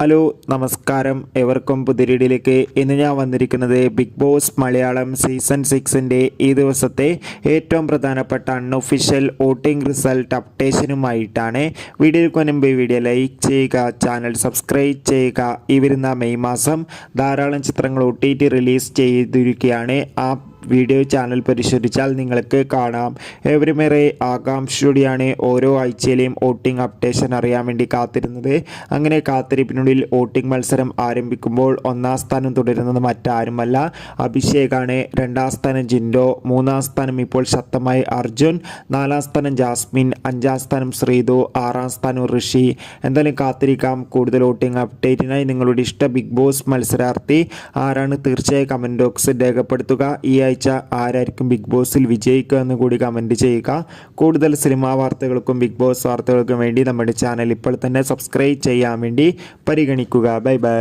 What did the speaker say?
Hello നമസ്കാരം, എവർക്കും പുതിരീടിലേക്ക്. ഇന്ന് ഞാൻ വന്നിരിക്കുന്നത് ബിഗ് ബോസ് മലയാളം സീസൺ 6ൻ്റെ ഈ ദിവസത്തെ ഏറ്റവും പ്രധാനപ്പെട്ട അൺഒഫീഷ്യൽ വോട്ടിംഗ് റിസൾട്ട് അപ്ഡേഷനുമായിട്ടാണ്. വീഡിയോയ്ക്ക് മുൻപ് വീഡിയോ ലൈക്ക് ചെയ്യുക, ചാനൽ സബ്സ്ക്രൈബ് ചെയ്യുക. ഈ വരുന്ന മെയ് മാസം ധാരാളം ചിത്രങ്ങൾ OTT റിലീസ് ചെയ്തിരിക്കുകയാണ്. ആ വീഡിയോ ചാനൽ പരിശോധിച്ചാൽ നിങ്ങൾക്ക് കാണാം. ഏവരുമേറെ ആകാംക്ഷയോടെയാണ് ഓരോ ആഴ്ചയിലെയും വോട്ടിംഗ് അപ്ഡേഷൻ അറിയാൻ വേണ്ടി കാത്തിരുന്നത്. അങ്ങനെ കാത്തിരിപ്പിനുള്ളിൽ വോട്ടിംഗ് മത്സരം ആരംഭിക്കുമ്പോൾ ഒന്നാം സ്ഥാനം തുടരുന്നത് മറ്റാരുമല്ല, അഭിഷേകാണ്. രണ്ടാം സ്ഥാനം ജിൻഡോ, മൂന്നാം സ്ഥാനം ഇപ്പോൾ ശക്തമായി അർജുൻ, നാലാം സ്ഥാനം ജാസ്മിൻ, അഞ്ചാം സ്ഥാനം ശ്രീതു, ആറാം സ്ഥാനം ഋഷി. എന്തായാലും കാത്തിരിക്കാം. കൂടുതൽ വോട്ടിംഗ് അപ്ഡേറ്റിനായി നിങ്ങളുടെ ഇഷ്ട ബിഗ് ബോസ് മത്സരാർത്ഥി ആരാണ് തീർച്ചയായും കമൻറ്റ് ബോക്സിൽ രേഖപ്പെടുത്തുക. ഈ ആഴ്ച ആരായിരിക്കും ബിഗ് ബോസിൽ വിജയിക്കുക എന്ന് കൂടി കമൻറ്റ് ചെയ്യുക. കൂടുതൽ സിനിമാ വാർത്തകൾക്കും ബിഗ് ബോസ് വാർത്തകൾക്കും വേണ്ടി നമ്മുടെ ചാനൽ ഇപ്പോൾ തന്നെ സബ്സ്ക്രൈബ് ചെയ്യാൻ വേണ്ടി പരിഗണിക്കുക. Bye bye.